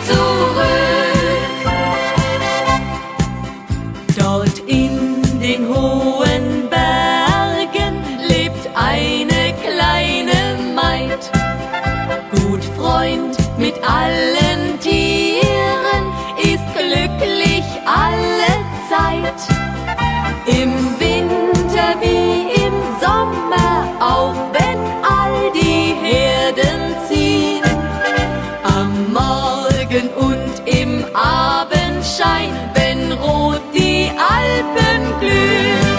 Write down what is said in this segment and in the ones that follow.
zurück. Dort in den hohen Bergen lebt eine kleine Maid, gut Freund mit allen Tieren, ist glücklich alle Zeit. Im Winter wie im Sommer, auch wenn all die Herden ziehen, am Morgen und im Abendschein, wenn rot die Alpen glühen.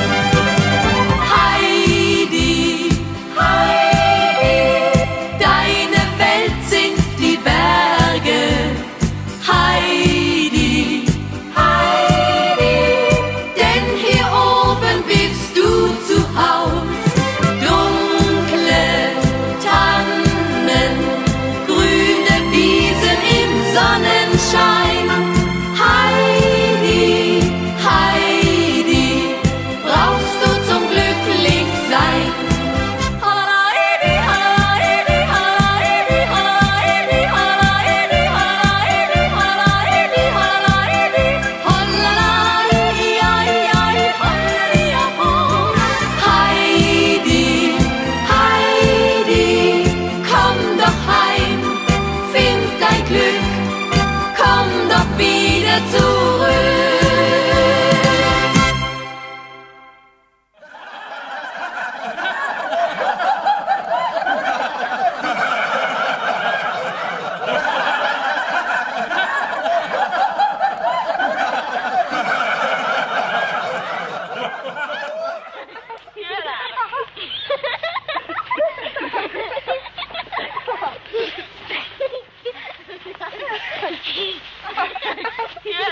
Heidi, Heidi, deine Welt sind die Berge. Heidi, Heidi, denn hier oben bist du zu Haus. Dunkle Tannen, grüne Wiesen im Sonnenschein. Heidi, Heidi, brauchst du zum Glücklichsein. Heidi, Heidi, Heidi, Heidi, Heidi, Heidi, Heidi, Heidi, Heidi, Heidi, komm doch heim, find dein Glück, komm doch wieder zurück. Hier